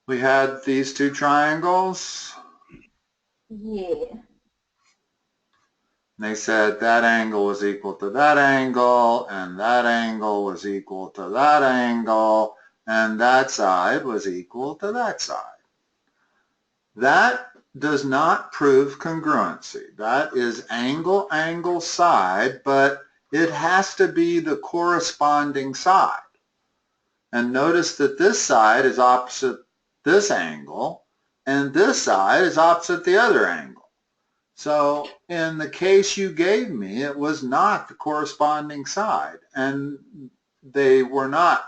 We had these two triangles. Yeah. They said that angle was equal to that angle, and that angle was equal to that angle, and that side was equal to that side. That does not prove congruency. That is angle, angle, side, but it has to be the corresponding side. And notice that this side is opposite this angle, and this side is opposite the other angle. So in the case you gave me, it was not the corresponding side, and they were not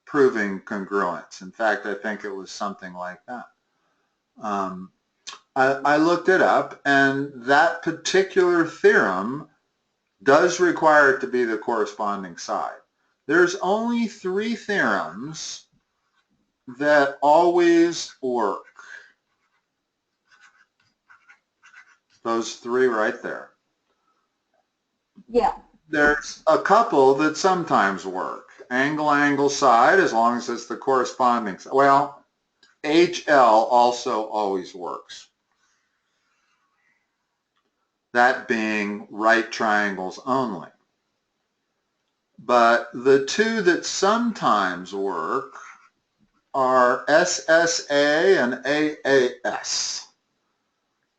proving congruence. In fact, I think it was something like that. I looked it up, and that particular theorem does require it to be the corresponding side. There's only 3 theorems that always work. Those 3 right there. Yeah. There's a couple that sometimes work. Angle, angle, side, as long as it's the corresponding side. Well, HL also always works. That being right triangles only. But the 2 that sometimes work are SSA and AAS.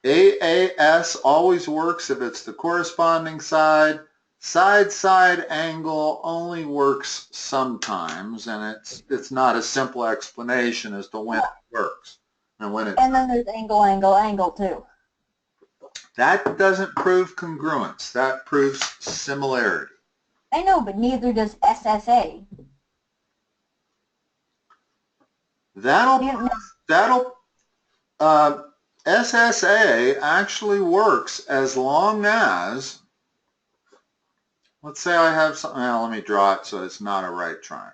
AAS always works if it's the corresponding side. Side-side angle only works sometimes, and it's not a simple explanation as to when it works and when it. And then there's angle, angle, angle too. That doesn't prove congruence. That proves similarity. I know, but neither does SSA. SSA actually works as long as, let's say I have something, well, let me draw it so it's not a right triangle.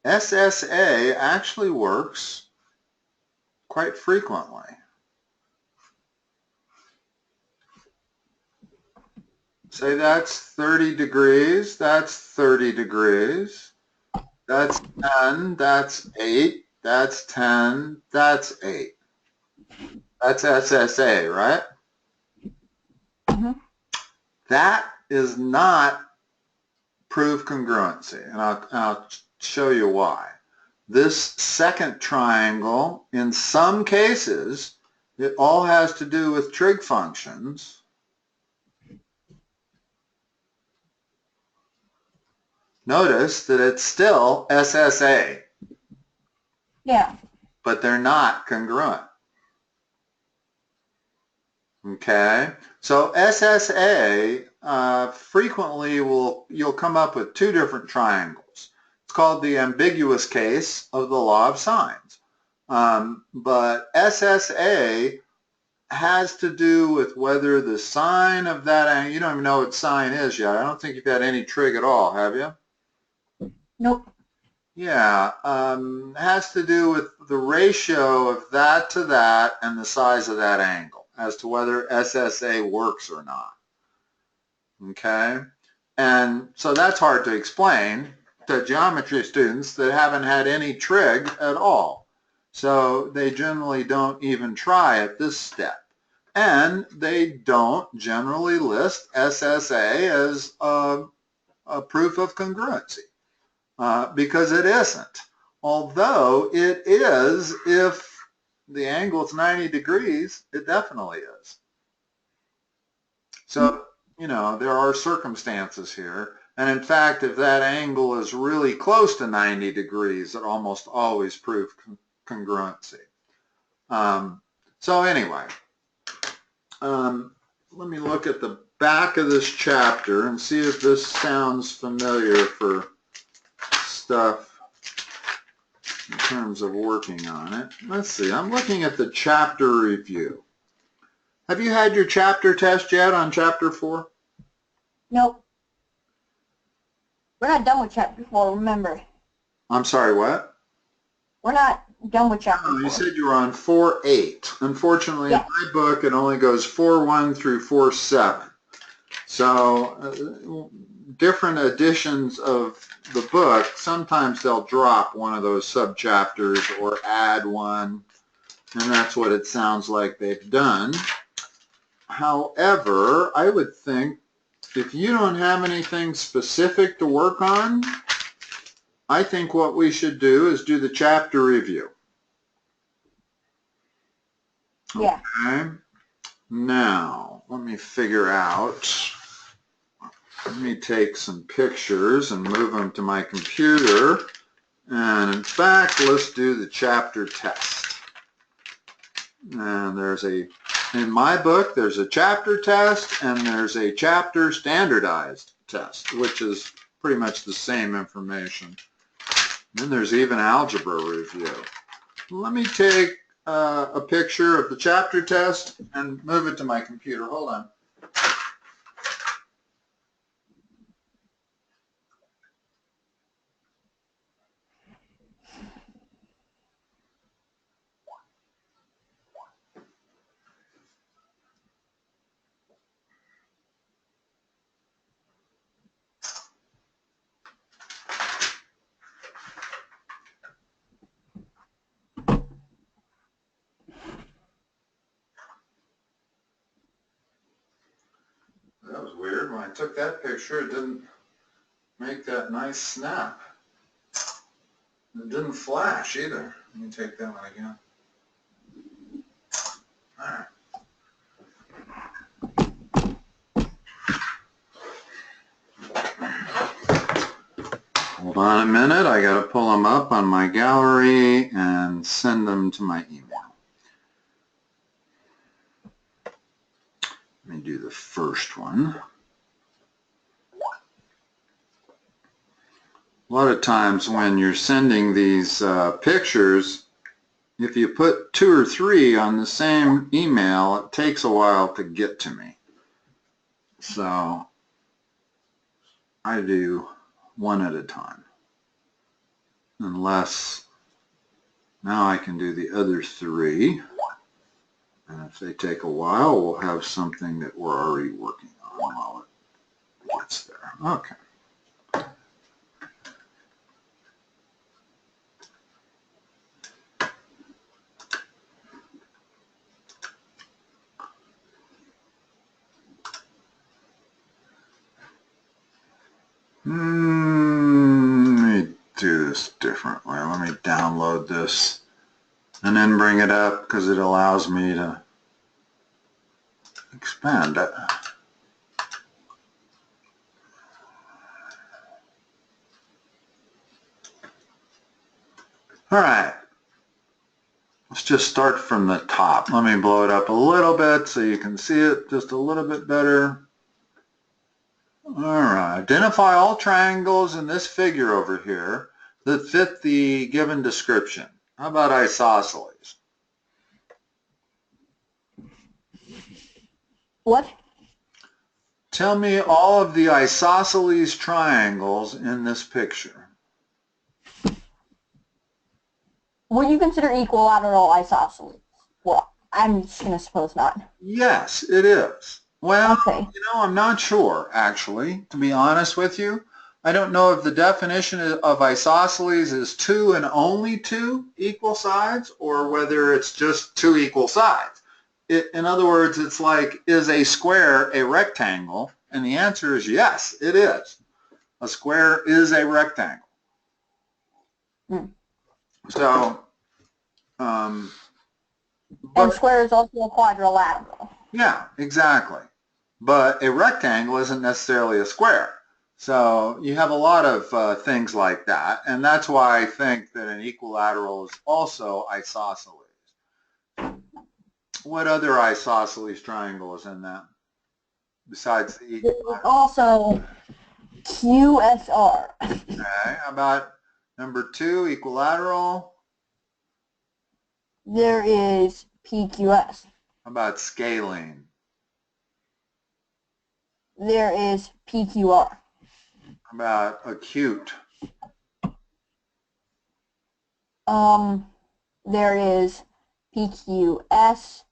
SSA actually works quite frequently. Say that's 30 degrees, that's 30 degrees, that's 10, that's 8, that's 10, that's 8. That's SSA, right? Mm-hmm. That is not proof congruency, and I'll show you why. This second triangle, in some cases, it all has to do with trig functions. Notice that it's still SSA. Yeah. But they're not congruent. Okay, so SSA frequently you'll come up with 2 different triangles. It's called the ambiguous case of the law of sines. But SSA has to do with whether the sine of that angle, you don't even know what sine is yet. I don't think you've had any trig at all, have you? Nope. Yeah, has to do with the ratio of that to that and the size of that angle as to whether SSA works or not. Okay, and so that's hard to explain to geometry students that haven't had any trig at all. So they generally don't even try at this step. And they don't generally list SSA as a proof of congruency. Because it isn't. Although it is, if the angle is 90 degrees, it definitely is. So, you know, there are circumstances here. And in fact, if that angle is really close to 90 degrees, it almost always proves congruency. So anyway, let me look at the back of this chapter and see if this sounds familiar for stuff in terms of working on it. Let's see, I'm looking at the chapter review. Have you had your chapter test yet on chapter 4? Nope. We're not done with chapter 4, remember. I'm sorry, what? We're not done with chapter 4. You said you were on 4.8. Unfortunately, yeah. In my book, it only goes 4.1 through 4.7. So different editions of the book, sometimes they'll drop one of those subchapters or add one, and that's what it sounds like they've done. However, I would think if you don't have anything specific to work on, I think what we should do is do the chapter review. Yeah. Okay. Now, let me figure out, let me take some pictures and move them to my computer. And in fact, let's do the chapter test. And there's a, in my book, there's a chapter test and there's a chapter standardized test, which is pretty much the same information. Then there's even algebra review. Let me take a picture of the chapter test and move it to my computer. Hold on. That was weird. When I took that picture, it didn't make that nice snap. It didn't flash either. Let me take that one again. All right. Hold on a minute. I got to pull them up on my gallery and send them to my email. Let me do the first one. A lot of times when you're sending these pictures, if you put 2 or 3 on the same email, it takes a while to get to me. So I do one at a time. Unless now I can do the other 3. And if they take a while, we'll have something that we're already working on while it gets there. Okay. Let me do this differently. Let me download this and then bring it up because it allows me to expand it. All right. Let's just start from the top. Let me blow it up a little bit so you can see it just a little bit better. All right, identify all triangles in this figure over here that fit the given description. How about isosceles? What? Tell me all of the isosceles triangles in this picture. Would you consider equilateral isosceles? Well, I'm just going to suppose not. Yes, it is. Well, Okay. you know, I'm not sure, actually, to be honest with you. I don't know if the definition of isosceles is 2 and only 2 equal sides, or whether it's just 2 equal sides. In other words, it's like, is a square a rectangle? And the answer is yes, it is. A square is a rectangle. So, and square is also a quadrilateral. Yeah, exactly. But a rectangle isn't necessarily a square. So you have a lot of things like that, and that's why I think that an equilateral is also isosceles. What other isosceles triangle is in that besides the equilateral? There's also QSR. Okay, how about number 2, equilateral? There is PQS. How about scaling? There is PQR. How about acute? There is PQS.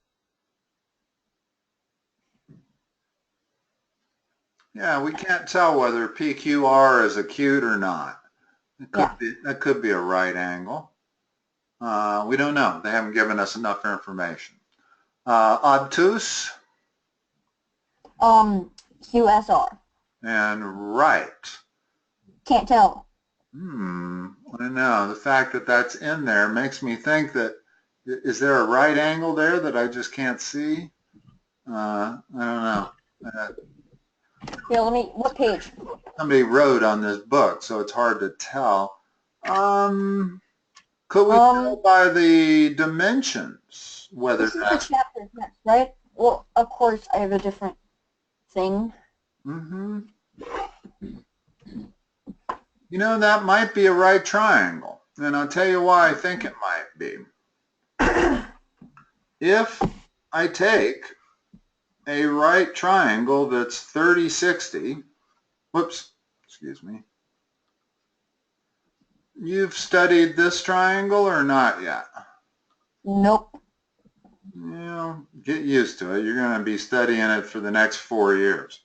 Yeah, we can't tell whether PQR is acute or not. That could be a right angle. We don't know. They haven't given us enough information. Obtuse. QSR. And right. Can't tell. I don't know. The fact that that's in there makes me think that, is there a right angle there that I just can't see? I don't know. Here, what page? Somebody wrote on this book, so it's hard to tell. Could we tell by the dimensions whether this is the chapter next, right? Well, of course, I have a different thing. You know, that might be a right triangle, and I'll tell you why I think it might be. If I take a right triangle that's 30, 60, whoops, excuse me. You've studied this triangle or not yet? Nope. Get used to it. You're going to be studying it for the next 4 years.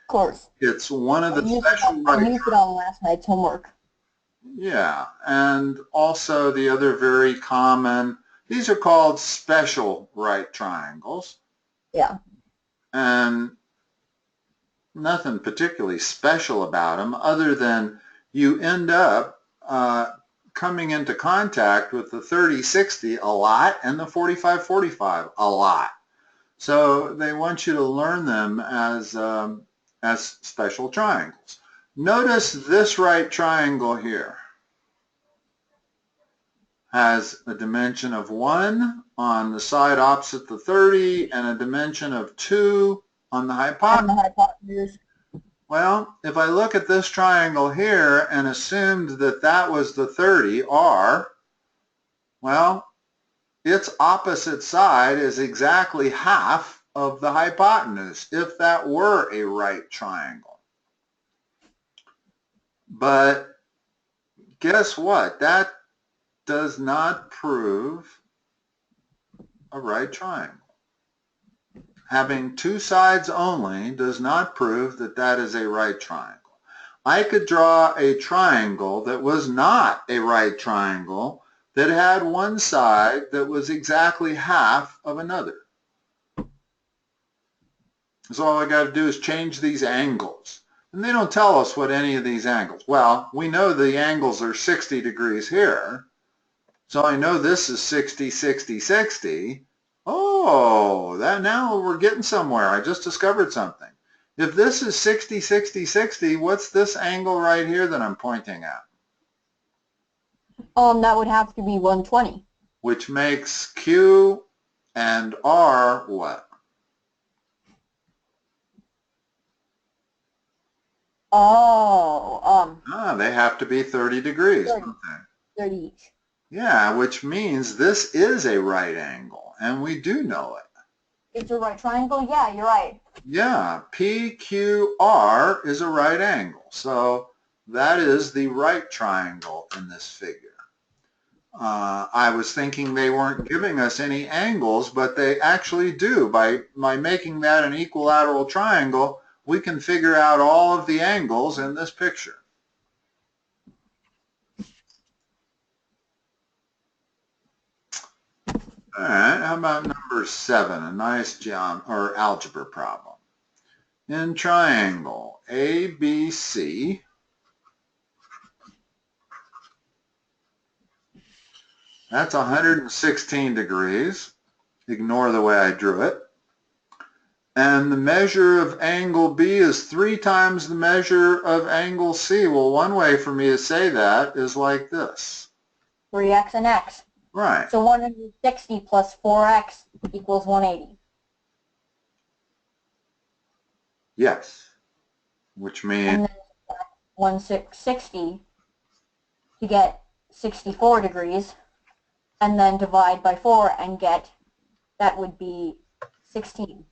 Of course. It's one of the special I used it on last night's homework. Yeah, and also the other very common, these are called special right triangles. Yeah. And nothing particularly special about them other than you end up coming into contact with the 30-60 a lot and the 45-45 a lot. So they want you to learn them as special triangles. Notice this right triangle here has a dimension of 1 on the side opposite the 30 and a dimension of 2 on the hypotenuse. Well, if I look at this triangle here and assumed that that was the 30, R, well, its opposite side is exactly half of the hypotenuse if that were a right triangle. But guess what? That does not prove a right triangle. Having 2 sides only does not prove that that is a right triangle. I could draw a triangle that was not a right triangle that had one side that was exactly half of another. So all I got to do is change these angles. And they don't tell us what any of these angles. Well, we know the angles are 60 degrees here. So I know this is 60, 60, 60. Oh, now we're getting somewhere. I just discovered something. If this is 60, 60, 60, what's this angle right here that I'm pointing at? That would have to be 120. Which makes Q and R what? They have to be 30 degrees, 30, don't they? 30 each. Yeah, which means this is a right angle, and we do know it. It's a right triangle? Yeah, you're right. Yeah, PQR is a right angle, so that is the right triangle in this figure. I was thinking they weren't giving us any angles, but they actually do. By making that an equilateral triangle, we can figure out all of the angles in this picture. All right, how about number 7, a nice algebra problem. In triangle ABC, that's 116 degrees. Ignore the way I drew it. And the measure of angle B is 3 times the measure of angle C. Well, one way for me to say that is like this. 3x and x. Right. So 160 plus 4x equals 180. Yes. Which means... And then 160 to get 64 degrees, and then divide by 4 and get, that would be 16.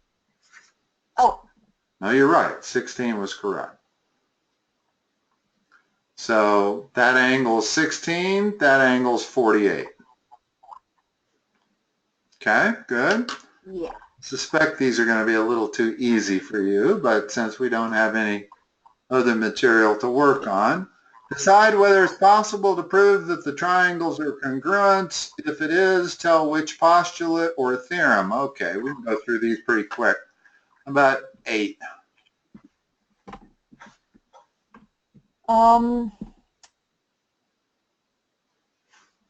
Oh. No, you're right. 16 was correct. So that angle is 16, that angle is 48. Okay, good. Yeah. Suspect these are going to be a little too easy for you, but since we don't have any other material to work on, decide whether it's possible to prove that the triangles are congruent. If it is, tell which postulate or theorem. Okay, we can go through these pretty quick. About 8.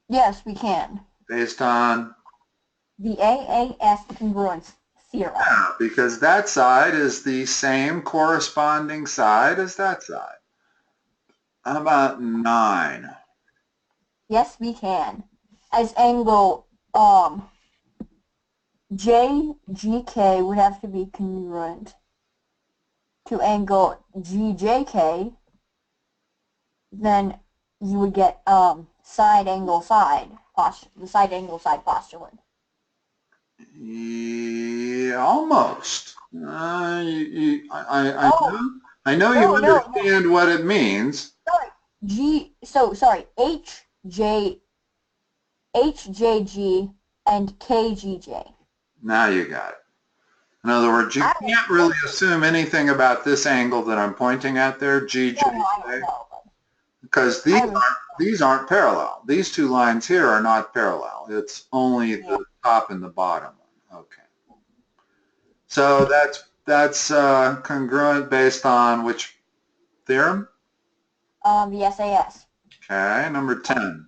Yes, we can. Based on? The AAS congruence theorem. Yeah, because that side is the same corresponding side as that side. How about 9? Yes, we can. As angle JGK would have to be congruent to angle GJK, then you would get the side angle side postulate. Yeah, almost. I know you No, understand what it means. Sorry, HJG and KGJ. Now you got it. In other words, you can't really assume anything about this angle that I'm pointing at there, GJK, because these aren't parallel. These two lines here are not parallel. It's only the top and the bottom one. Okay. So that's congruent based on which theorem? The SAS. Okay, number 10.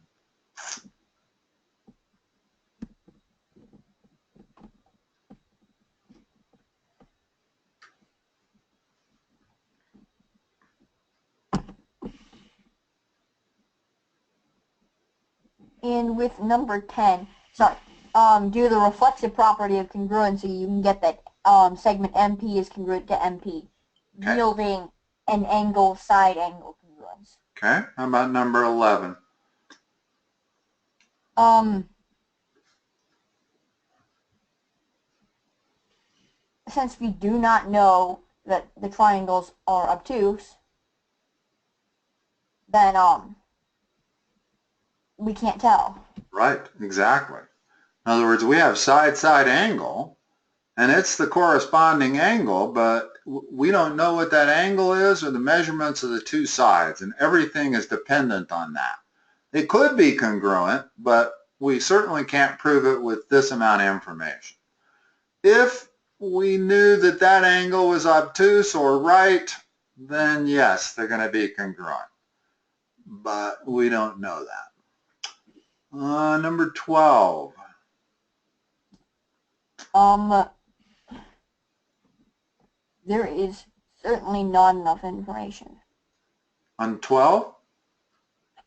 And with number 10, due to the reflexive property of congruency, you can get that segment MP is congruent to MP, yielding an angle side angle congruence. Okay, how about number 11? Since we do not know that the triangles are obtuse, then we can't tell. Right, exactly. In other words, we have side-side angle, and it's the corresponding angle, but we don't know what that angle is or the measurements of the two sides, and everything is dependent on that. It could be congruent, but we certainly can't prove it with this amount of information. If we knew that that angle was obtuse or right, then yes, they're going to be congruent. But we don't know that. Number 12. There is certainly not enough information. On 12?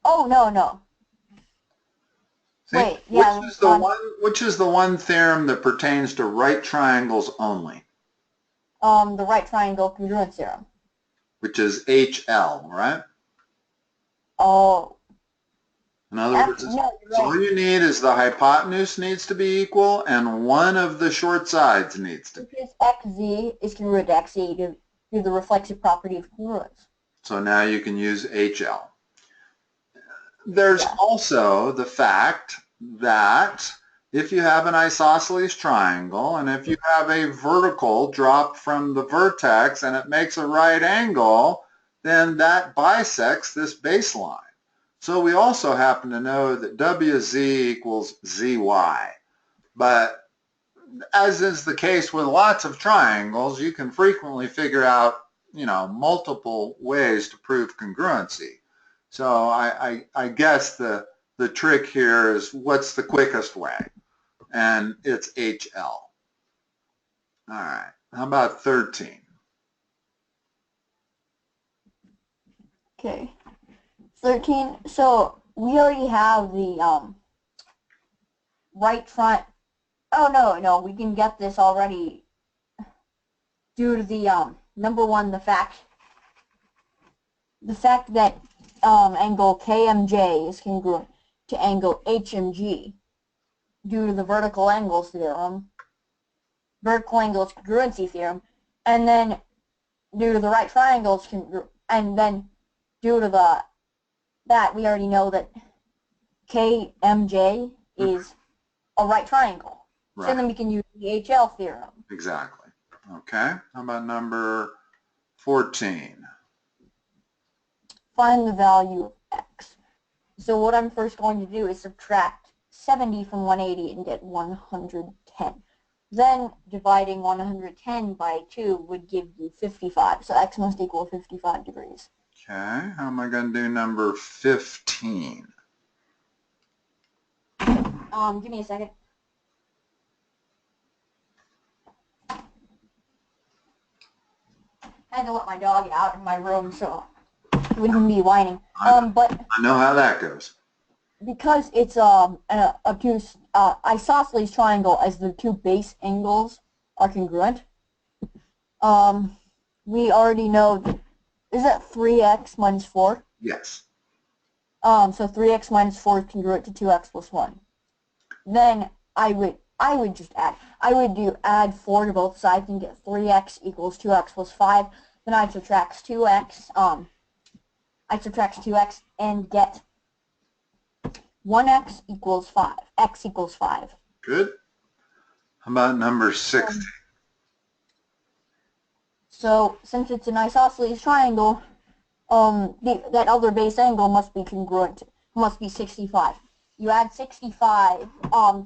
Oh, no. See, wait, yeah. Which is the one theorem that pertains to right triangles only? The right triangle congruence theorem. Which is HL, right? Oh. In other words, all you need is the hypotenuse needs to be equal and one of the short sides needs to be. Because XZ is congruent to XE due to the reflexive property of congruence. So now you can use HL. There's also the fact that if you have an isosceles triangle and if you have a vertical drop from the vertex and it makes a right angle, then that bisects this baseline. So we also happen to know that WZ equals ZY. But as is the case with lots of triangles, you can frequently figure out, multiple ways to prove congruency. So I guess the trick here is what's the quickest way? And it's HL. All right. How about 13? Okay. 13. So we already have the right triangle. Oh, no. We can get this already due to the number one, the fact that angle KMJ is congruent to angle HMG due to the vertical angles theorem, vertical angles congruency theorem, and then due to the right triangles, and then due to that we already know that KMJ is a right triangle. Right. So then we can use the HL theorem. Exactly. Okay. How about number 14? Find the value of x. So what I'm first going to do is subtract 70 from 180 and get 110. Then dividing 110 by 2 would give you 55. So x must equal 55 degrees. Okay. How am I going to do number 15? Give me a second. I had to let my dog out in my room, so he wouldn't be whining. But I know how that goes. because it's an obtuse isosceles triangle, as the two base angles are congruent, we already know that, is that 3x minus 4? Yes. So 3x minus 4 is congruent to 2x plus 1. Then I would just add 4 to both sides and get 3x equals 2x plus 5. Then I subtract 2x. I subtract 2x and get 1x equals 5. X equals 5. Good. How about number 16? So since it's an isosceles triangle, that other base angle must be congruent. Must be 65. You add 65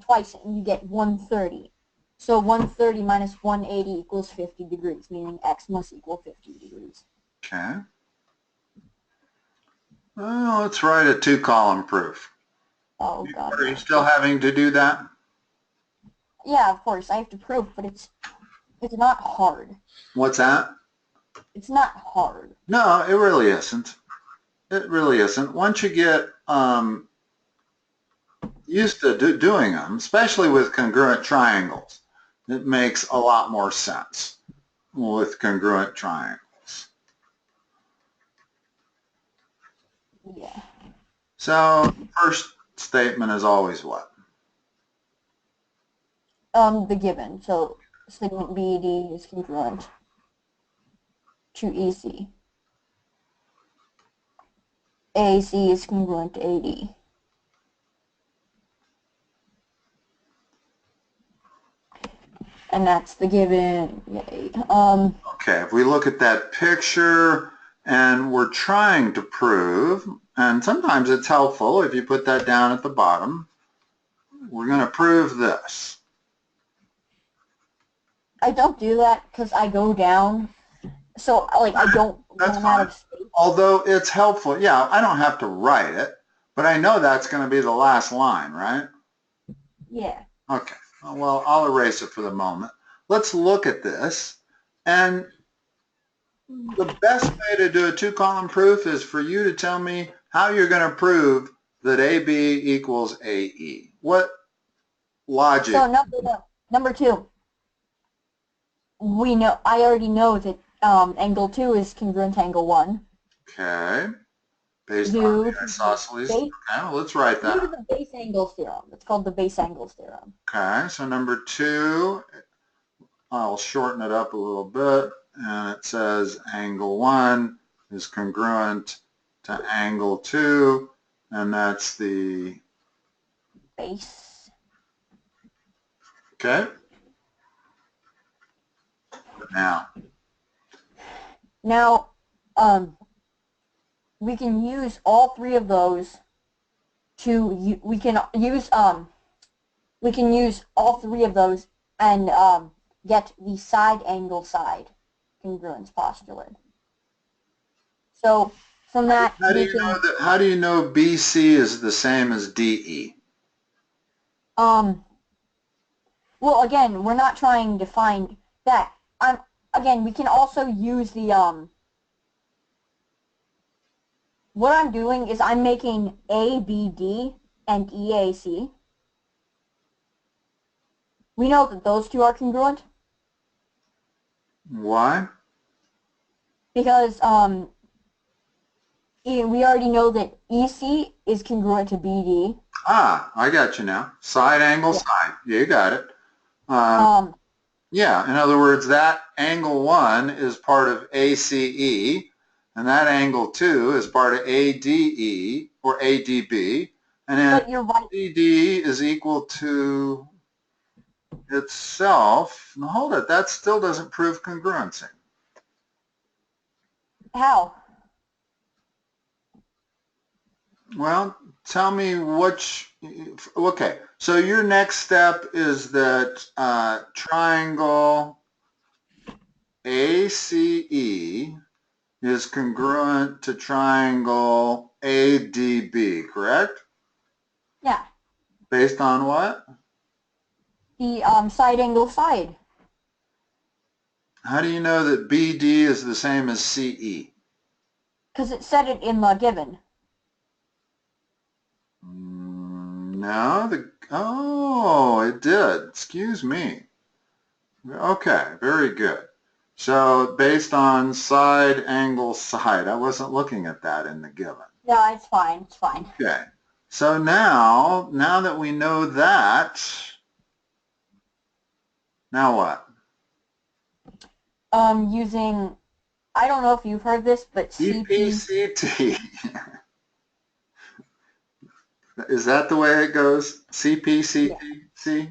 twice and you get 130. So 130 minus 180 equals 50 degrees, meaning x must equal 50 degrees. Okay. Well, let's write a 2-column proof. Oh god. Are you still having to do that? Yeah, of course, I have to prove, but it's not hard. What's that? It's not hard. No, it really isn't. It really isn't. Once you get used to doing them, especially with congruent triangles, it makes a lot more sense with congruent triangles. Yeah. So first statement is always what? The given. So segment BD is congruent to EC. AC is congruent to AD. And that's the given. Yay. Okay, if we look at that picture and we're trying to prove, and sometimes it's helpful if you put that down at the bottom, we're going to prove this. I don't do that because I go down. So, like, I don't run out of space. Although it's helpful. Yeah, I don't have to write it, but I know that's going to be the last line, right? Yeah. Okay. Well, I'll erase it for the moment. Let's look at this. And the best way to do a 2-column proof is for you to tell me how you're going to prove that AB equals AE. What logic? So number 2. I already know that angle 2 is congruent to angle 1. Okay. Based on the isosceles. Okay, well, let's write that. Due to the base angles theorem. It's called the base angles theorem. Okay, so number 2, I'll shorten it up a little bit, and it says angle 1 is congruent to angle 2, and that's the base. Okay. Now, we can use all 3 of those to we can use all 3 of those and get the side angle side congruence postulate. So from that, how do you know BC is the same as DE? Well, again, we're not trying to find that. Again, we can also use the what I'm doing is I'm making ABD and EAC. We know that those 2 are congruent. Why? Because we already know that EC is congruent to BD. Ah, I got you now. Side angle, yeah. side. You got it. Yeah, in other words, that angle 1 is part of ACE, and that angle 2 is part of ADE, or ADB, and then but you're right. AD is equal to itself, now hold it, that still doesn't prove congruency. How? Well, tell me which, okay, so your next step is that triangle ACE is congruent to triangle ADB, correct? Yeah. Based on what? The side angle side. How do you know that BD is the same as CE? Because it said it in the given. No, oh, it did. Excuse me. Okay, very good. So based on side angle side, I wasn't looking at that in the given. No, it's fine. It's fine. Okay. So now that we know that, now what? Using, I don't know if you've heard this, but CPCT. Is that the way it goes? CPCT? Yeah.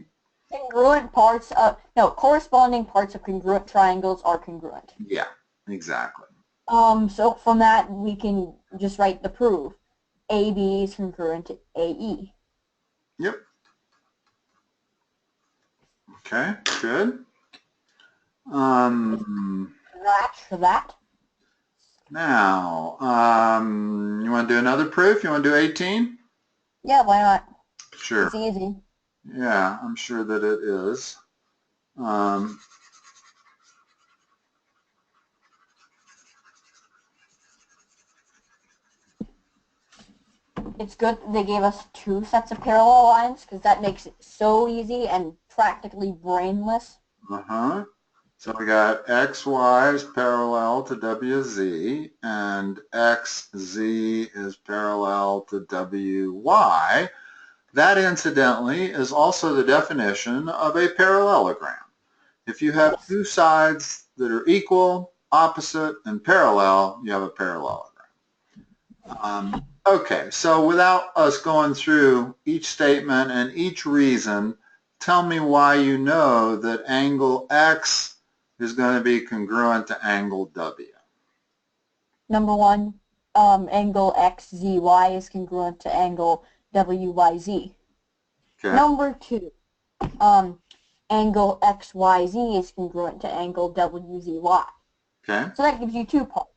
Congruent parts of, no, corresponding parts of congruent triangles are congruent. Yeah, exactly. So from that, we can just write the proof. AB is congruent to AE. Yep. Okay, good. Scratch for that. Now, you want to do another proof? You want to do 18? Yeah, why not? Sure. It's easy. Yeah, I'm sure that it is. It's good that they gave us 2 sets of parallel lines because that makes it so easy and practically brainless. Uh-huh. So we got XY is parallel to WZ and XZ is parallel to WY. That, incidentally, is also the definition of a parallelogram. If you have two sides that are equal, opposite, and parallel, you have a parallelogram. Okay, so without us going through each statement and each reason, tell me why you know that angle X is going to be congruent to angle W. Number 1, angle XZY is congruent to angle WYZ. Okay. Number 2, angle XYZ is congruent to angle WZY. Okay. So that gives you 2 parts.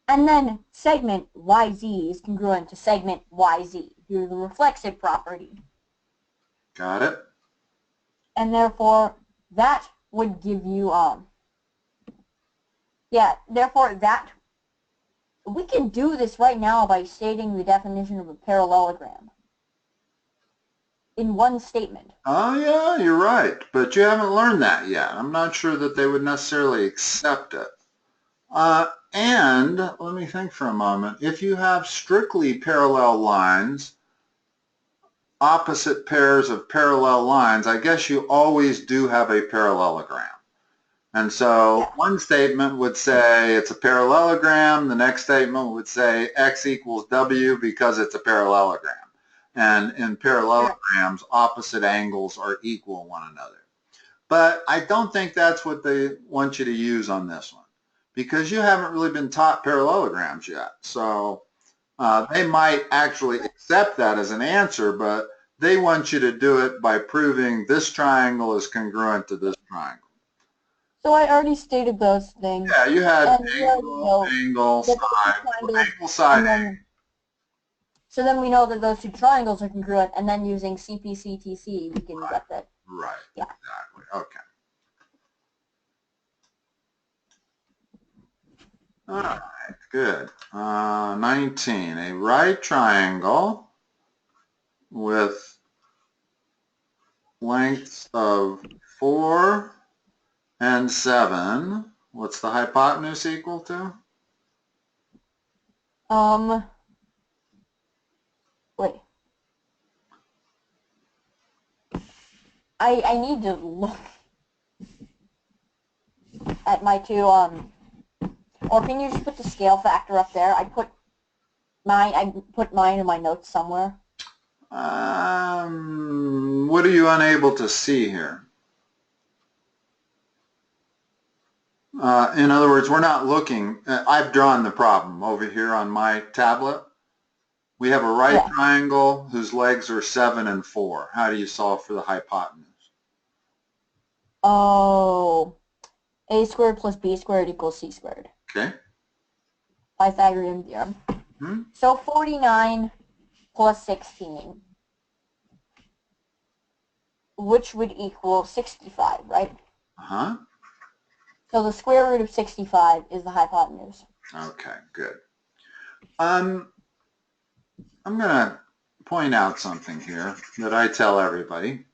And then segment YZ is congruent to segment YZ due to the reflexive property. Got it. And therefore, that would give you, therefore that, we can do this right now by stating the definition of a parallelogram in one statement. Oh, yeah, you're right. But you haven't learned that yet. I'm not sure that they would necessarily accept it. And let me think for a moment. If you have strictly parallel lines, opposite pairs of parallel lines, I guess you always do have a parallelogram. And so one statement would say it's a parallelogram. The next statement would say X equals W because it's a parallelogram. And in parallelograms, opposite angles are equal one another. But I don't think that's what they want you to use on this one, because you haven't really been taught parallelograms yet. So they might actually accept that as an answer, but they want you to do it by proving this triangle is congruent to this triangle. So I already stated those things. Yeah, you had angle, side. So then we know that those 2 triangles are congruent, and then using CPCTC, we can get that. Right, yeah. Exactly. Okay. All right, good. 19, a right triangle with lengths of 4 and 7. What's the hypotenuse equal to? Wait. I need to look at my 2, or can you just put the scale factor up there? I put mine in my notes somewhere. What are you unable to see here? In other words, we're not looking, I've drawn the problem over here on my tablet. We have a right triangle whose legs are 7 and 4. How do you solve for the hypotenuse? Oh, a squared plus b squared equals c squared. Okay. Pythagorean Theorem. So 49 plus 16, which would equal 65, right? Uh-huh. So the square root of 65 is the hypotenuse. Okay, good. I'm going to point out something here that I tell everybody.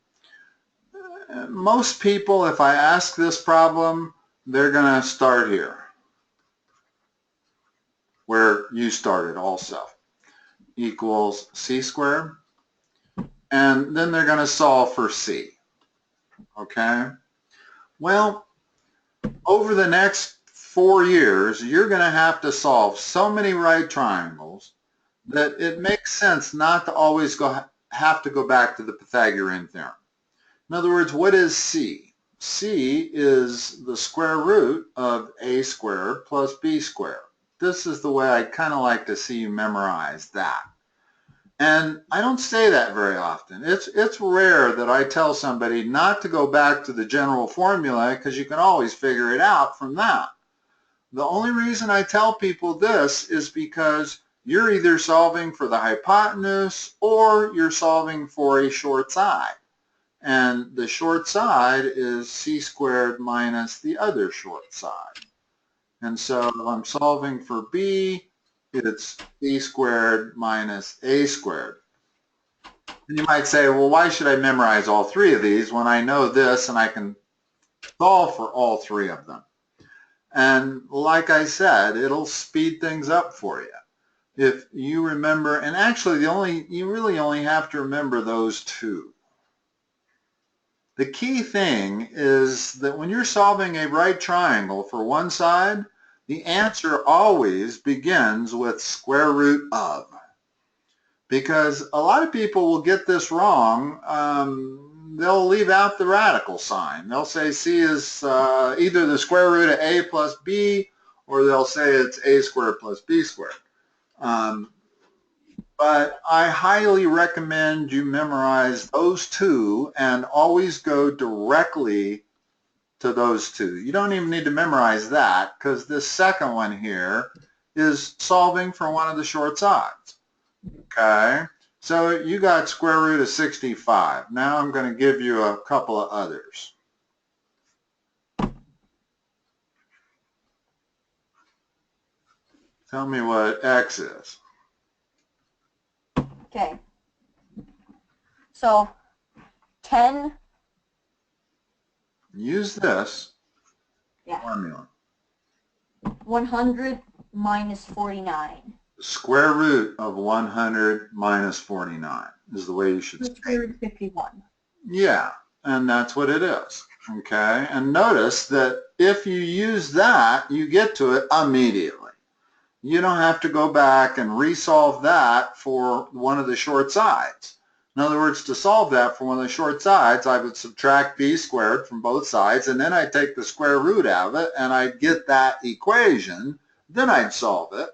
Most people, if I ask this problem, they're going to start here, where you started also, equals c squared, and then they're going to solve for c. Okay? Well, over the next 4 years, you're going to have to solve so many right triangles that it makes sense not to always have to go back to the Pythagorean Theorem. In other words, what is c? C is the square root of a squared plus b squared. This is the way I kind of like to see you memorize that. And I don't say that very often. It's rare that I tell somebody not to go back to the general formula because you can always figure it out from that. The only reason I tell people this is because you're either solving for the hypotenuse or you're solving for a short side. And the short side is c squared minus the other short side. And so if I'm solving for b, it's b squared minus a squared. And you might say, well, why should I memorize all 3 of these when I know this and I can solve for all 3 of them? And like I said, it'll speed things up for you. If you remember, and actually you really only have to remember those 2. The key thing is that when you're solving a right triangle for one side, the answer always begins with square root of. Because a lot of people will get this wrong. They'll leave out the radical sign. They'll say c is either the square root of a plus b, or they'll say it's a squared plus b squared. But I highly recommend you memorize those 2 and always go directly to those 2. You don't even need to memorize that because this second one here is solving for one of the short sides. Okay, so you got square root of 65. Now I'm going to give you a couple of others. Tell me what x is. Okay. So 10. Use this formula. 100 minus 49. Square root of 100 minus 49 is the way you should say it. Square root of 51. Yeah, and that's what it is. Okay, and notice that if you use that, you get to it immediately. You don't have to go back and resolve that for one of the short sides. In other words, to solve that for one of the short sides, I would subtract b squared from both sides, and then I'd take the square root out of it, and I'd get that equation. Then I'd solve it.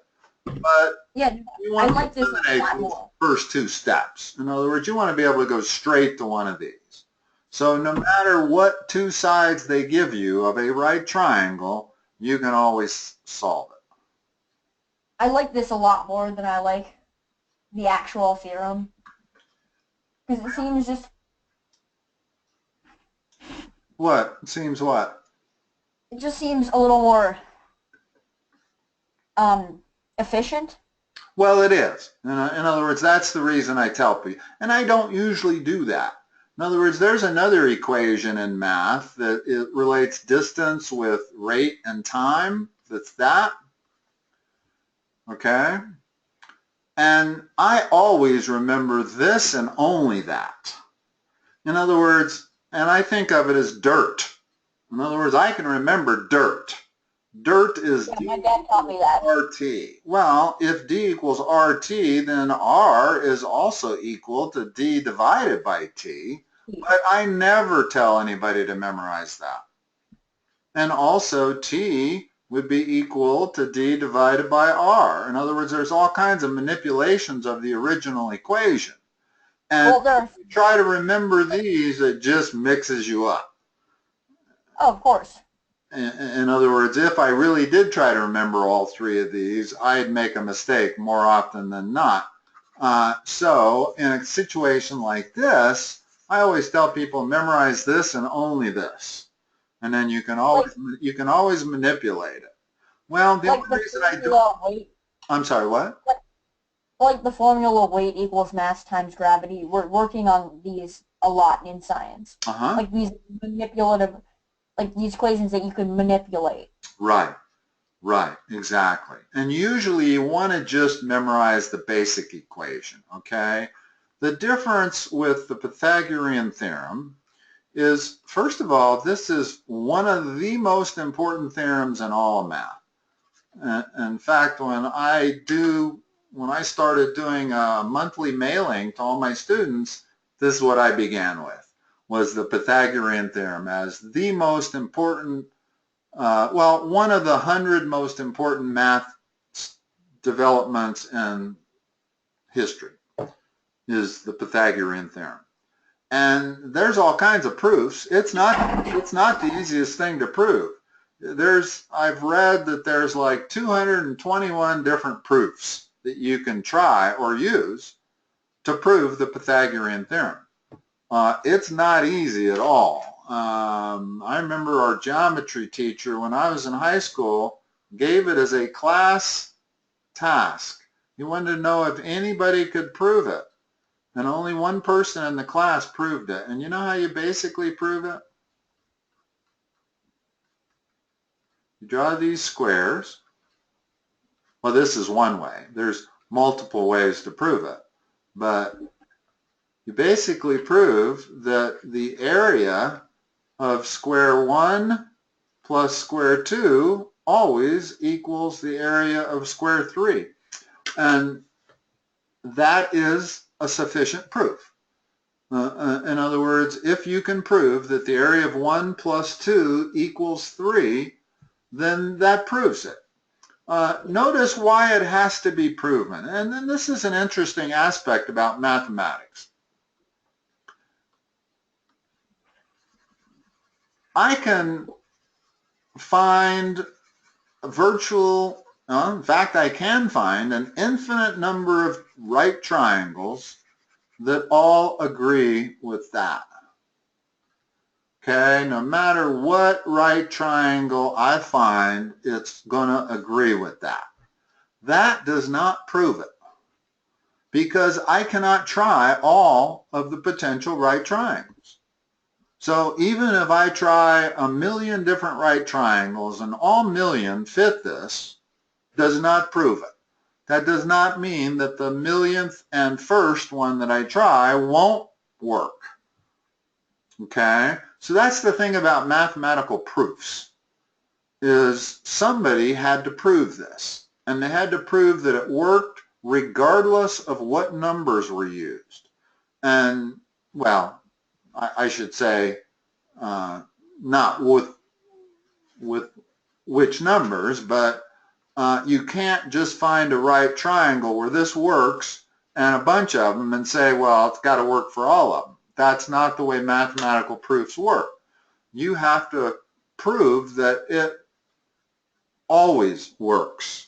But you want to eliminate the first 2 steps. In other words, you want to be able to go straight to one of these. So no matter what 2 sides they give you of a right triangle, you can always solve it. I like this a lot more than I like the actual theorem. Because it seems just... What? It seems what? It just seems a little more efficient. Well, it is. In other words, that's the reason I tell people. And I don't usually do that. In other words, there's another equation in math that it relates distance with rate and time. That's that. Okay? And I always remember this and only that. In other words, and I think of it as dirt. In other words, I can remember dirt. Dirt is D my dad taught me that. RT. Well, if D equals RT, then R is also equal to D divided by T. But I never tell anybody to memorize that. And also T would be equal to D divided by R. In other words, there's all kinds of manipulations of the original equation. And Well, if you try to remember these, it just mixes you up. oh, of course. In other words, if I really did try to remember all three of these, I'd make a mistake more often than not. So in a situation like this, I always tell people memorize this and only this. And then you can always manipulate it. Well, the only reason I don't... I'm sorry, what? Like the formula weight equals mass times gravity. We're working on these a lot in science. Like these manipulative, like these equations that you can manipulate. Right, exactly. And usually you want to just memorize the basic equation, okay? The difference with the Pythagorean theorem is, first of all, this is one of the most important theorems in all of math. In fact, when I started doing a monthly mailing to all my students, this is what I began with, was the Pythagorean theorem as the most important, one of the 100 most important math developments in history is the Pythagorean theorem. And there's all kinds of proofs. It's not the easiest thing to prove. I've read that there's like 221 different proofs that you can try or use to prove the Pythagorean theorem. It's not easy at all. I remember our geometry teacher when I was in high school gave it as a class task. He wanted to know if anybody could prove it. And only one person in the class proved it. And you know how you basically prove it? You draw these squares. Well, this is one way. There's multiple ways to prove it. But you basically prove that the area of square 1 plus square 2 always equals the area of square 3. And that is a sufficient proof. In other words, if you can prove that the area of 1 plus 2 equals 3, then that proves it. Notice why it has to be proven. And then this is an interesting aspect about mathematics. I can find in fact, I can find an infinite number of right triangles that all agree with that. Okay, no matter what right triangle I find, it's going to agree with that. That does not prove it, because I cannot try all of the potential right triangles. So even if I try a million different right triangles and all million fit this, does not prove it. That does not mean that the millionth and first one that I try won't work. Okay? So that's the thing about mathematical proofs, is somebody had to prove this. And they had to prove that it worked regardless of what numbers were used. And, well, I should say not with which numbers, but you can't just find a right triangle where this works and a bunch of them and say, well, it's got to work for all of them. That's not the way mathematical proofs work. You have to prove that it always works,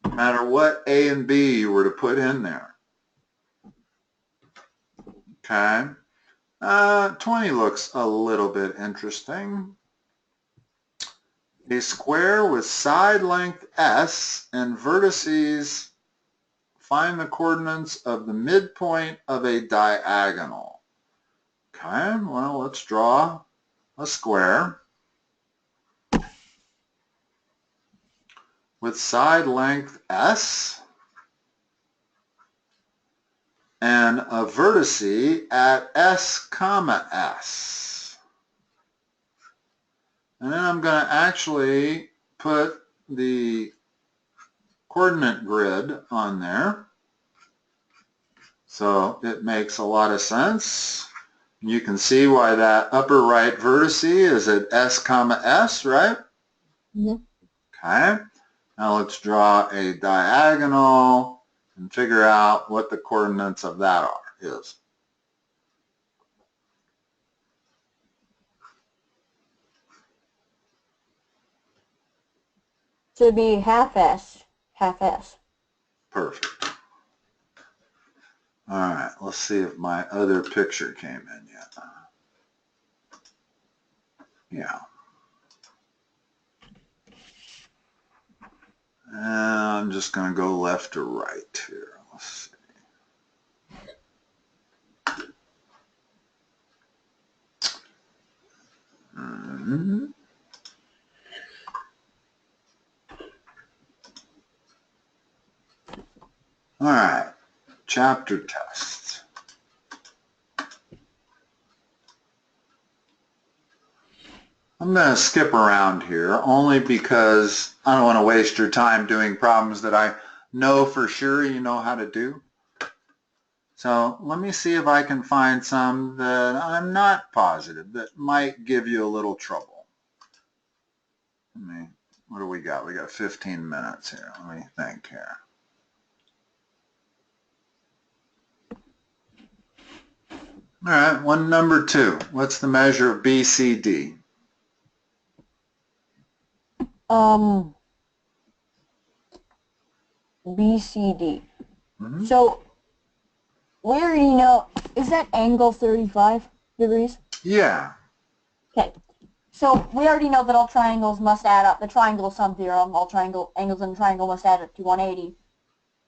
no matter what A and B you were to put in there. Okay. 20 looks a little bit interesting. A square with side length S and vertices, find the coordinates of the midpoint of a diagonal. Okay, well, let's draw a square with side length S and a vertice at S comma S. And then I'm going to actually put the coordinate grid on there. So it makes a lot of sense. You can see why that upper right vertice is at S comma S, right? Mm-hmm. Okay. Now let's draw a diagonal and figure out what the coordinates of that is. So it'd be half S, half S. Perfect. All right, let's see if my other picture came in yet. Yeah. And I'm just going to go left to right here. Let's see. Mm-hmm. All right, chapter tests. I'm going to skip around here only because I don't want to waste your time doing problems that I know for sure you know how to do. So let me see if I can find some that I'm not positive that might give you a little trouble. What do we got? We got 15 minutes here. Let me think here. All right, one number 2. What's the measure of BCD? BCD. Mm-hmm. So we already know, is that angle 35 degrees? Yeah. Okay. So we already know that all triangles must add up. The triangle sum theorem, all angles in a triangle must add up to 180.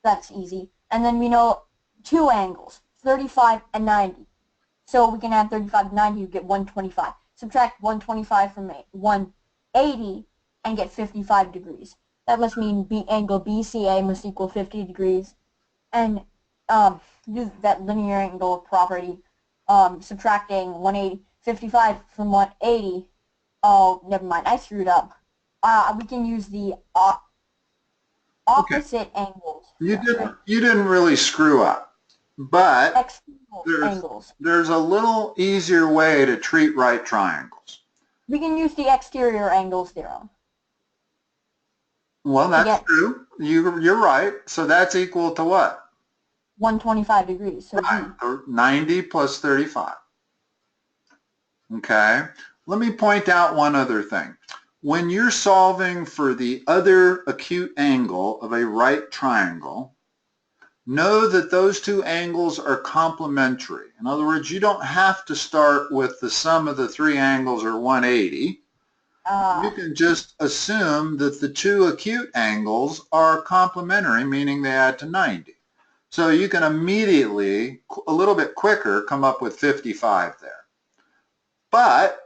That's easy. And then we know 2 angles, 35 and 90. So we can add 35 and 90, you get 125. Subtract 125 from 180 and get 55 degrees. That must mean angle BCA must equal 50 degrees. And use that linear angle property, subtracting 55 from 180. Oh, never mind, I screwed up. We can use the opposite angles. You didn't really screw up, but External angles. There's a little easier way to treat right triangles. We can use the exterior angles theorem. Well, that's true. You're right. So that's equal to what? 125 degrees. So right. 90 plus 35. Okay. Let me point out one other thing. When you're solving for the other acute angle of a right triangle, know that those 2 angles are complementary. In other words, you don't have to start with the sum of the 3 angles or 180. You can just assume that the 2 acute angles are complementary, meaning they add to 90. So you can immediately, a little bit quicker, come up with 55 there. But,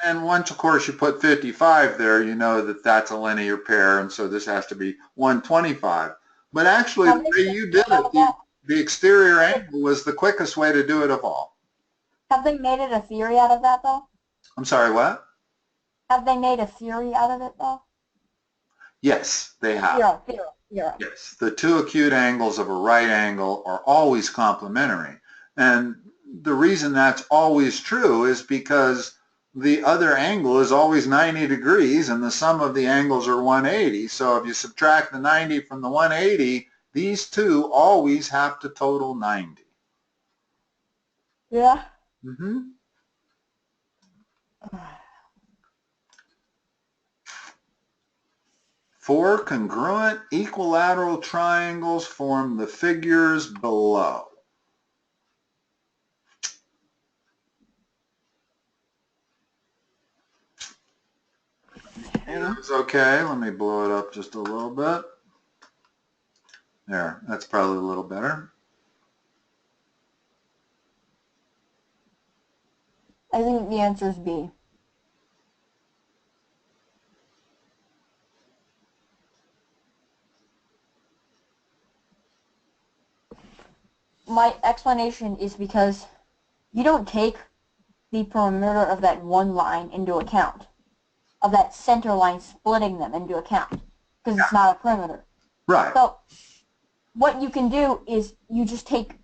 and once of course you put 55 there, you know that that's a linear pair, and so this has to be 125. But actually, the way you did it, the exterior angle was the quickest way to do it of all. Have they made it a theory out of that, though? I'm sorry, what? Have they made a theory out of it, though? Yes, they have. Theorem. Yes, the 2 acute angles of a right angle are always complementary. And the reason that's always true is because the other angle is always 90 degrees and the sum of the angles are 180. So if you subtract the 90 from the 180, these 2 always have to total 90. Yeah? Mm-hmm. Four congruent equilateral triangles form the figures below. It's okay. Let me blow it up just a little bit. There, that's probably a little better. I think the answer is B. My explanation is because you don't take the perimeter of that one line into account, of that center line splitting them into account, because it's not a perimeter. Right. So what you can do is you just take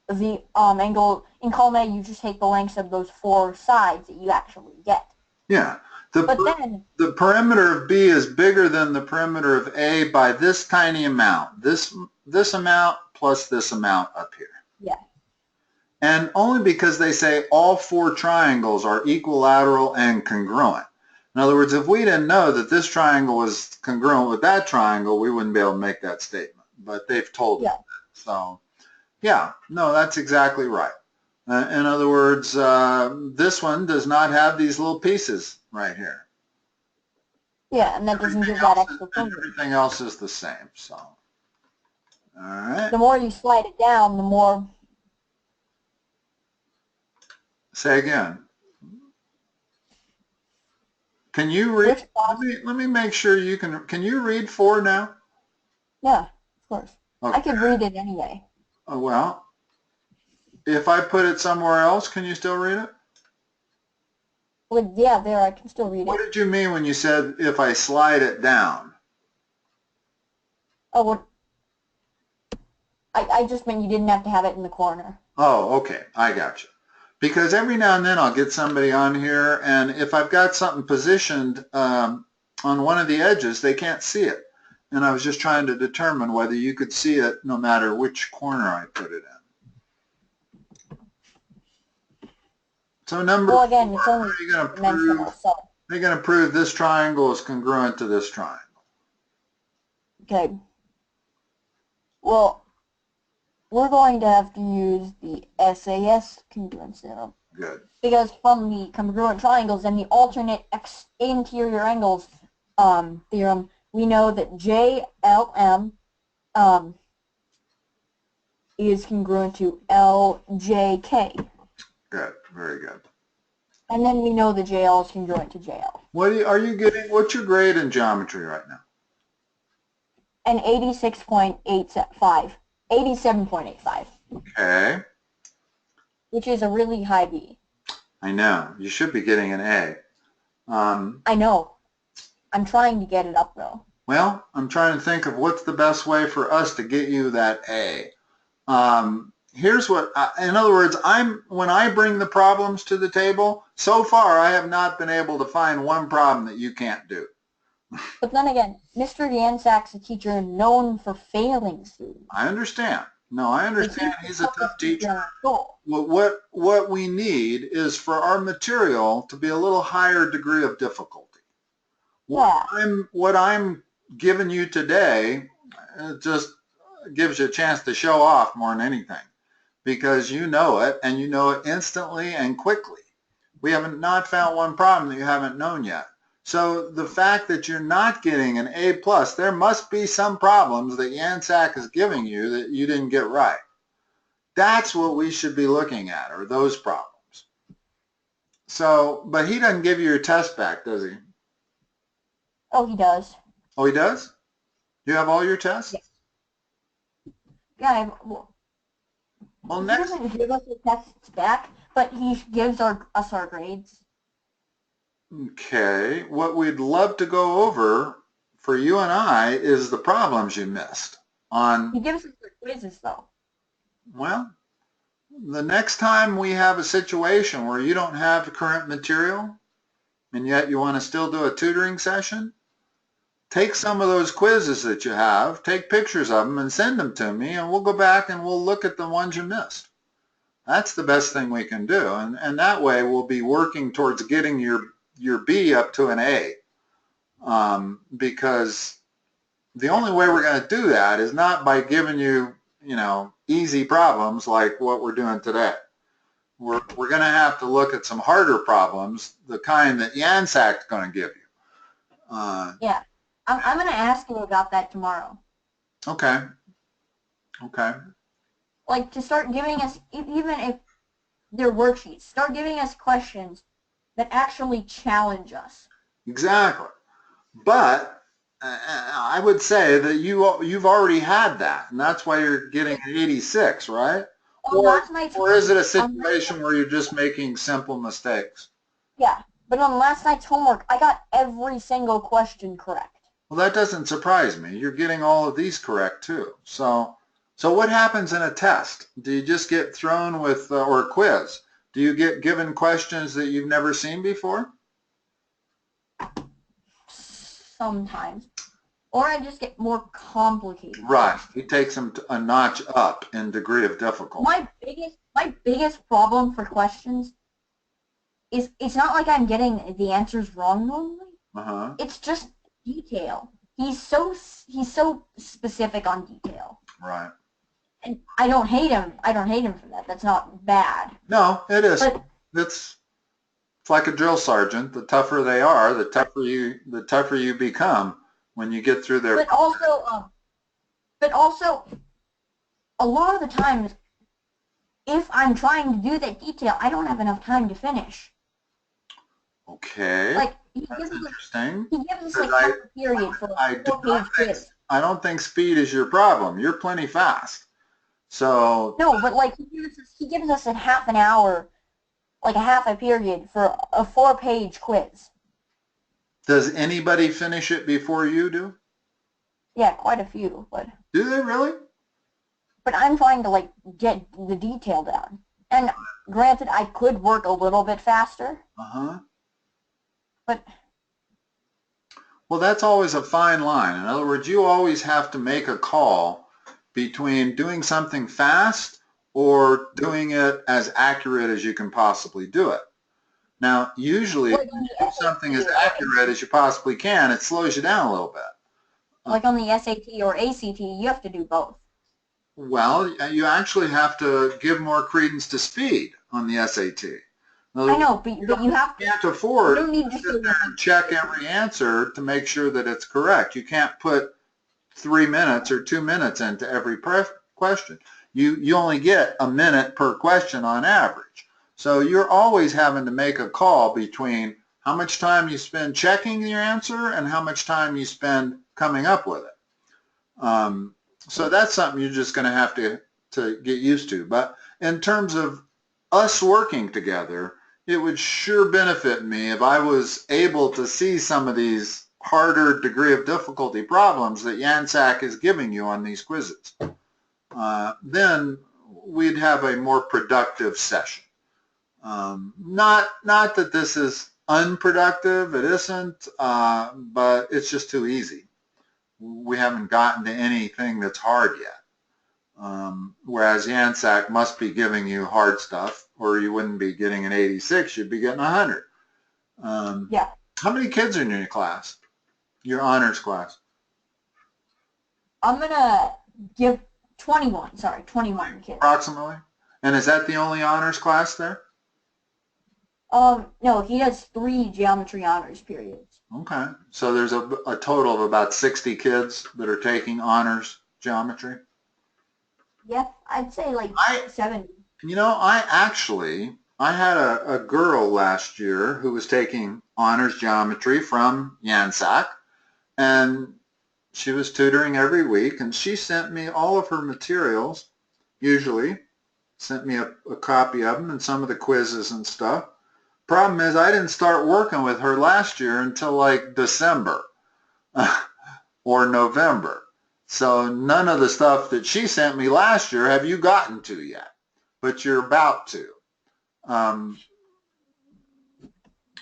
the angle, in column A, you just take the lengths of those four sides that you actually get. Yeah. But then the perimeter of B is bigger than the perimeter of A by this tiny amount. This amount plus this amount up here. Yeah. And only because they say all four triangles are equilateral and congruent. In other words, if we didn't know that this triangle was congruent with that triangle, we wouldn't be able to make that statement. But they've told us that. So, yeah, no, that's exactly right. In other words, this one does not have these little pieces right here. Yeah, and that doesn't give that extra finger. Everything else is the same. So, all right. The more you slide it down, the more. Say again. Can you read? Let me make sure you can. Can you read 4 now? Yeah, of course. Okay. I could read it anyway. Oh, well, if I put it somewhere else, can you still read it? Well, yeah, there, I can still read it. What did you mean when you said if I slide it down? Oh, well, I just meant you didn't have to have it in the corner. Oh, okay, I got you. Because every now and then I'll get somebody on here, and if I've got something positioned on one of the edges, they can't see it. And I was just trying to determine whether you could see it no matter which corner I put it in. So number 4, again, it's only dimensional, so they're going to prove this triangle is congruent to this triangle. Okay. Well, we're going to have to use the SAS congruence theorem. Good. Because from the congruent triangles and the alternate interior angles theorem, we know that JLM is congruent to LJK. Good. Very good. And then we know that JL is congruent to JL. What are you getting? What's your grade in geometry right now? An 86.85. 87.85. Okay. Which is a really high B. I know. You should be getting an A. I know. I'm trying to get it up, though. Well, I'm trying to think of what's the best way for us to get you that A. Here's what, in other words, when I bring the problems to the table, so far I have not been able to find one problem that you can't do. But then again, Mr. Yansak's a teacher known for failing students. I understand. No, I understand he's a tough teacher. What we need is for our material to be a little higher degree of difficulty. Yeah. What I'm giving you today just gives you a chance to show off more than anything, because you know it, and you know it instantly and quickly. We haven't not found one problem that you haven't known yet. So the fact that you're not getting an A+, there must be some problems that Yansak is giving you that you didn't get right. That's what we should be looking at, are those problems. So, but he doesn't give you your test back, does he? Oh, he does. Oh, he does? You have all your tests? Yeah. Well, he next. doesn't give us the tests back, but he gives us our grades. Okay, what we'd love to go over for you and I is the problems you missed on. He gives us the quizzes, though. Well, the next time we have a situation where you don't have current material and yet you want to still do a tutoring session, take some of those quizzes that you have, take pictures of them and send them to me, and we'll go back and we'll look at the ones you missed. That's the best thing we can do, and that way we'll be working towards getting your B up to an A, because the only way we're going to do that is not by giving you, easy problems like what we're doing today. We're going to have to look at some harder problems, the kind that Yansak's going to give you. Yeah, I'm going to ask you about that tomorrow. Okay. Okay. Like, to start giving us, even if they're worksheets, start giving us questions that actually challenge us. Exactly. But I would say that you've already had that, and that's why you're getting an 86, right? Or is it a situation where you're just making simple mistakes? Yeah, but on last night's homework, I got every single question correct. Well, that doesn't surprise me. You're getting all of these correct, too. So So what happens in a test? Do you just get thrown with, or a quiz? Do you get given questions that you've never seen before? Sometimes. Or I just get more complicated. Right. It takes them a notch up in degree of difficulty. My biggest problem for questions is it's not like I'm getting the answers wrong normally. It's just detail. He's so specific on detail. Right. And I don't hate him. I don't hate him for that. That's not bad. No, it is. But It's like a drill sergeant. The tougher they are, the tougher you become when you get through their. But also, a lot of the times, if I'm trying to do that detail, I don't have enough time to finish. Okay. Like That's interesting. He gives us like half a period for a 4-page quiz. I don't think speed is your problem. You're plenty fast. So. No, but like he gives us a half an hour, like a half a period for a 4-page quiz. Does anybody finish it before you do? Yeah, quite a few, but. Do they really? But I'm trying to like get the detail down. And granted, I could work a little bit faster. But. Well, that's always a fine line. In other words, you always have to make a call between doing something fast or doing it as accurate as you can possibly do it. Now, usually, if you do something as accurate as you possibly can, it slows you down a little bit. Like on the SAT or ACT, you have to do both. Well, you actually have to give more credence to speed on the SAT. I know, but you have to. You can't afford you don't need to sit there and check every answer to make sure that it's correct. You can't put 3 minutes or 2 minutes into every question. You only get a minute per question on average. So you're always having to make a call between how much time you spend checking your answer and how much time you spend coming up with it. So that's something you're just going to have to get used to. But in terms of us working together, it would sure benefit me if I was able to see some of these harder degree of difficulty problems that Jansak is giving you on these quizzes. Then we'd have a more productive session. Not that this is unproductive, it isn't, but it's just too easy. We haven't gotten to anything that's hard yet. Whereas Jansak must be giving you hard stuff, or you wouldn't be getting an 86, you'd be getting 100. Yeah. How many kids are in your class? Your honors class? I'm going to give 21 kids. Approximately? And is that the only honors class there? No, he has 3 geometry honors periods. Okay. So there's a total of about 60 kids that are taking honors geometry? Yeah, I'd say like 70. You know, I had a girl last year who was taking honors geometry from Jansak, and she was tutoring every week, and she sent me all of her materials, usually, sent me a copy of them and some of the quizzes and stuff. Problem is, I didn't start working with her last year until like December or November. So none of the stuff that she sent me last year have you gotten to yet, but you're about to.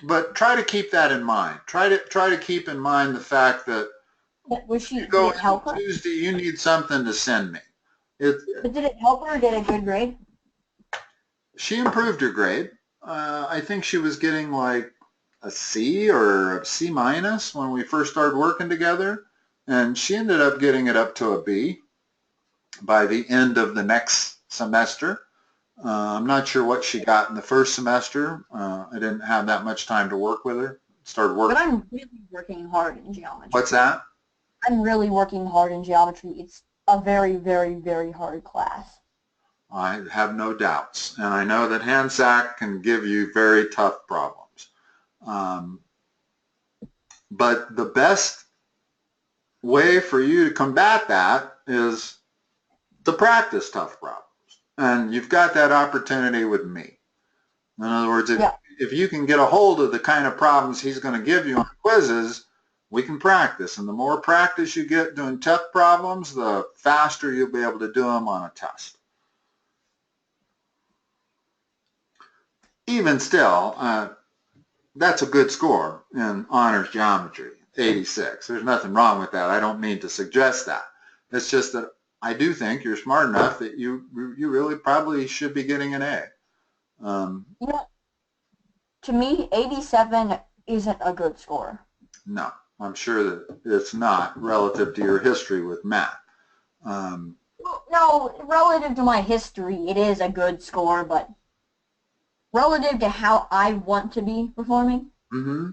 But try to keep that in mind. Try to keep in mind the fact that Was she, go did it help her? Tuesday, you need something to send me. But did it help her or get a good grade? She improved her grade. I think she was getting like a C or a C minus when we first started working together, and she ended up getting it up to a B by the end of the next semester. I'm not sure what she got in the first semester. I didn't have that much time to work with her. Started working. But I'm really working hard in geometry. What's that? I'm really working hard in geometry. It's a very, very, very hard class. I have no doubts. And I know that Jansak can give you very tough problems. But the best way for you to combat that is to practice tough problems. And you've got that opportunity with me. In other words, if you can get a hold of the kind of problems he's going to give you on quizzes, we can practice. And the more practice you get doing tough problems, the faster you'll be able to do them on a test. Even still, that's a good score in honors geometry, 86. There's nothing wrong with that. I don't mean to suggest that. It's just that I do think you're smart enough that you really probably should be getting an A. To me, 87 isn't a good score. No, I'm sure that it's not relative to your history with math. No, relative to my history, it is a good score, but relative to how I want to be performing,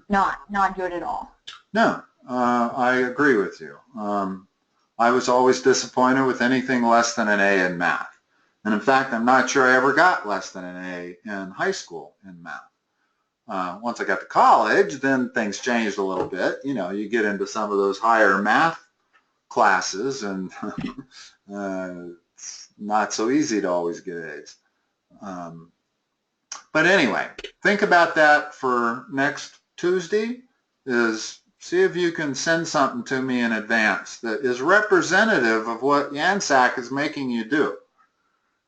not good at all. No, I agree with you. I was always disappointed with anything less than an A in math. And in fact, I'm not sure I ever got less than an A in high school in math. Once I got to college, then things changed a little bit. You know, you get into some of those higher math classes, and it's not so easy to always get A's. But anyway, think about that for next Tuesday. See if you can send something to me in advance that is representative of what YANSAC is making you do.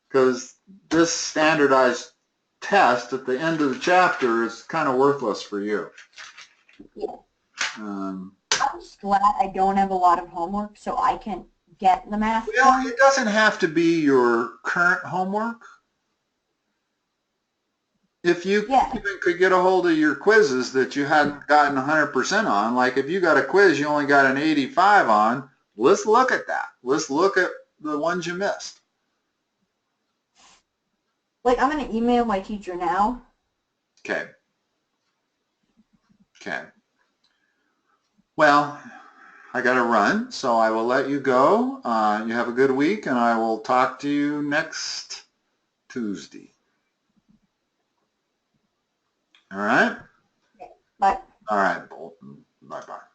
Because this standardized test at the end of the chapter is kind of worthless for you. Yeah. I'm just glad I don't have a lot of homework so I can get the math done. It doesn't have to be your current homework. If you even could get a hold of your quizzes that you hadn't gotten 100% on, like if you got a quiz you only got an 85 on, let's look at that. Let's look at the ones you missed. Like, I'm going to email my teacher now. Okay. Okay. Well, I got to run, so I will let you go. You have a good week, and I will talk to you next Tuesday. All right? Bye. All right, Bolton. Bye-bye.